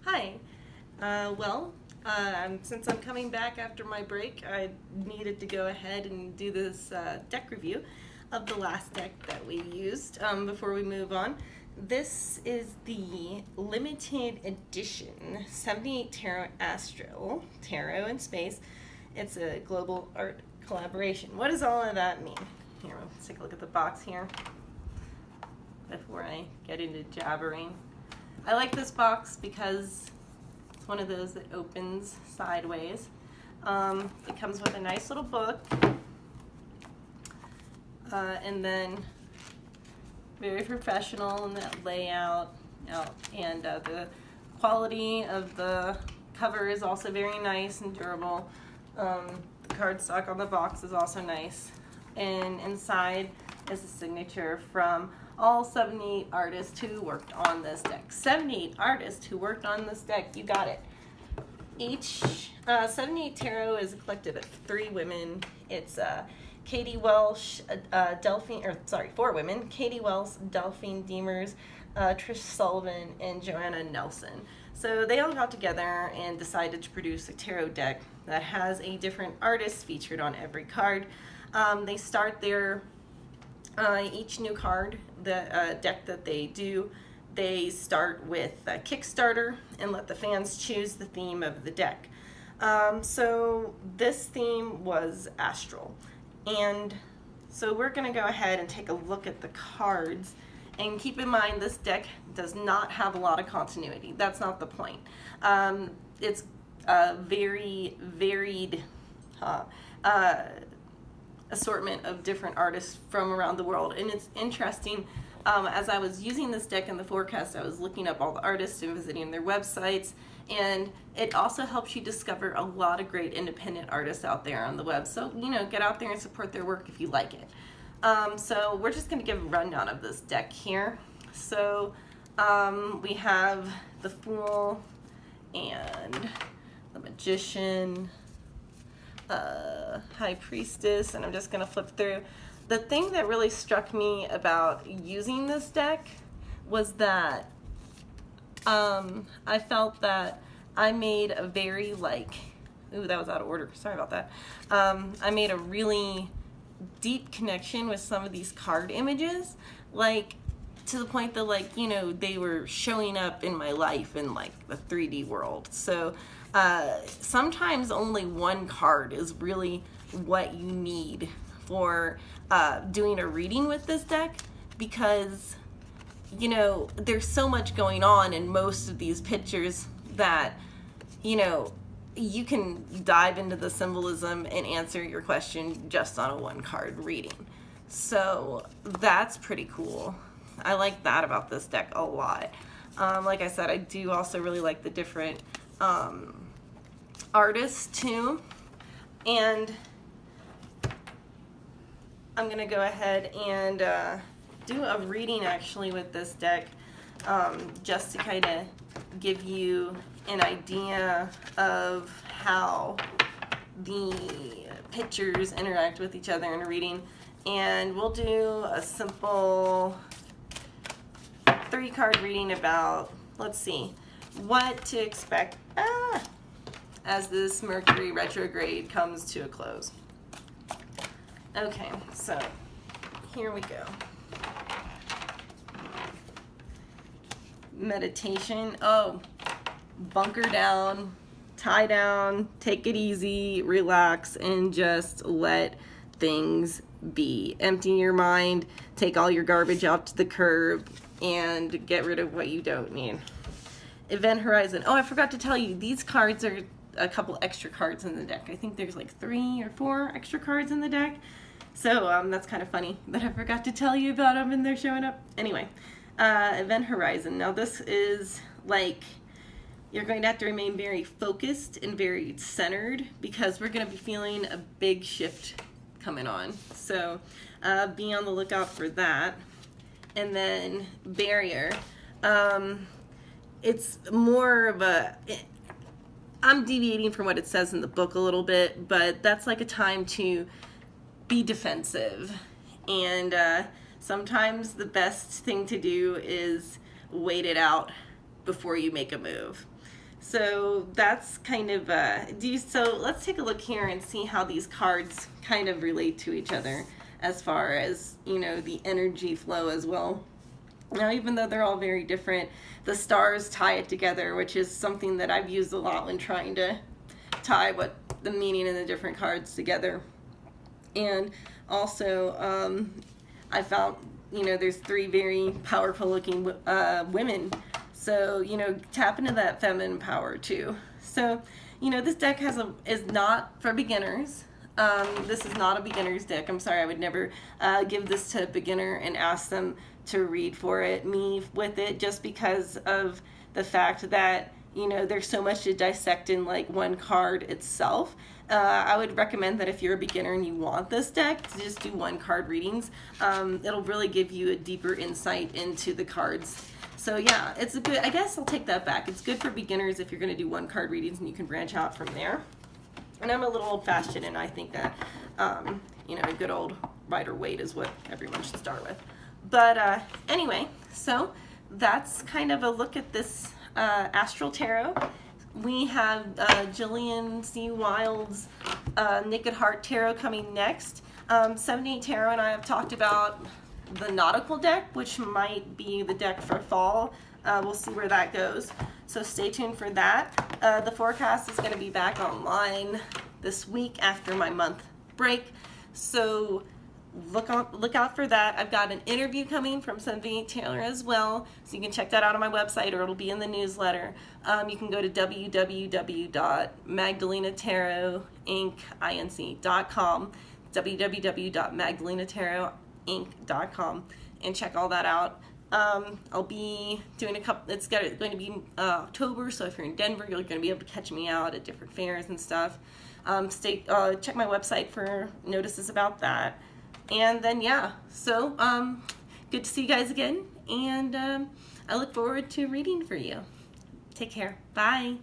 Hi. Since I'm coming back after my break, I needed to go ahead and do this deck review of the last deck that we used before we move on. This is the limited edition 78 Tarot Astral Tarot in Space. It's a global art collaboration. What does all of that mean? Here, let's take a look at the box here before I get into jabbering. I like this box because it's one of those that opens sideways. It comes with a nice little book, and then very professional in that layout, and the quality of the cover is also very nice and durable. The cardstock on the box is also nice, and inside is a signature from all 78 artists who worked on this deck. 78 artists who worked on this deck, you got it. Each 78 Tarot is a collective of 3 women. It's Katie Welsh, four women: Katie Welsh, Delphine Demers, Trish Sullivan, and Joanna Nelson. So they all got together and decided to produce a tarot deck that has a different artist featured on every card. They start their each new card, the deck that they do, they start with a Kickstarter and let the fans choose the theme of the deck. So this theme was Astral. And so we're going to go ahead and take a look at the cards. And keep in mind, this deck does not have a lot of continuity. That's not the point. It's a very varied assortment of different artists from around the world. And it's interesting, as I was using this deck in the forecast, I was looking up all the artists and visiting their websites, and it also helps you discover a lot of great independent artists out there on the web. So, get out there and support their work if you like it. So we're just going to give a rundown of this deck here. So we have the Fool and the Magician, High Priestess, and I'm just going to flip through. The thing that really struck me about using this deck was that I felt that I made a very ooh, that was out of order, sorry about that. I made a really deep connection with some of these card images, to the point that they were showing up in my life in the 3D world. So sometimes only one card is really what you need for doing a reading with this deck, because there's so much going on in most of these pictures that you can dive into the symbolism and answer your question just on a 1-card reading. So that's pretty cool. I like that about this deck a lot. Like I said, I do also really like the different artists too. And I'm gonna go ahead and do a reading actually with this deck, just to kind of give you an idea of how the pictures interact with each other in a reading. And we'll do a simple 3-card reading about, let's see, what to expect as this Mercury retrograde comes to a close. Okay, so here we go. Meditation. Oh, bunker down, tie down, take it easy, relax, and just let things be. Empty your mind, take all your garbage out to the curb, and get rid of what you don't need. Event Horizon. Oh, I forgot to tell you, these cards are a couple extra cards in the deck. I think there's 3 or 4 extra cards in the deck. So that's kind of funny that I forgot to tell you about them and they're showing up. Anyway, Event Horizon. Now this is you're going to have to remain very focused and very centered, because we're going to be feeling a big shift coming on. So be on the lookout for that. And then Barrier. It's more of I'm deviating from what it says in the book a little bit, but that's a time to be defensive. And sometimes the best thing to do is wait it out before you make a move. So that's kind of, so let's take a look here and see how these cards kind of relate to each other as far as, you know, the energy flow as well. Now, even though they're all very different, the stars tie it together, which is something that I've used a lot when trying to tie what the meaning in the different cards together. And also, I found, you know, there's 3 very powerful looking women. So, you know, tap into that feminine power too. So, you know, this deck is not for beginners. This is not a beginner's deck. I'm sorry, I would never give this to a beginner and ask them to read me with it, just because of the fact that, you know, there's so much to dissect in like one card itself. I would recommend that if you're a beginner and you want this deck, to just do 1 card readings. It'll really give you a deeper insight into the cards. So yeah, it's a good, I guess I'll take that back. It's good for beginners if you're going to do 1 card readings, and you can branch out from there. And I'm a little old-fashioned, and I think that, you know, a good old Rider-Waite is what everyone should start with. But anyway, so that's kind of a look at this Astral Tarot. We have Jillian C. Wild's Naked Heart Tarot coming next. 78 Tarot and I have talked about the Nautical deck, which might be the deck for fall. We'll see where that goes. So stay tuned for that. The forecast is going to be back online this week after my month break. So look out for that. I've got an interview coming from 78 Taylor as well, so you can check that out on my website, or it'll be in the newsletter. You can go to www.magdalenatarot.com, www.magdalenatarot.com, and check all that out. I'll be doing it's going to be October, so if you're in Denver, you're going to be able to catch me out at different fairs and stuff. Check my website for notices about that. And then, yeah, so good to see you guys again, and I look forward to reading for you. Take care. Bye.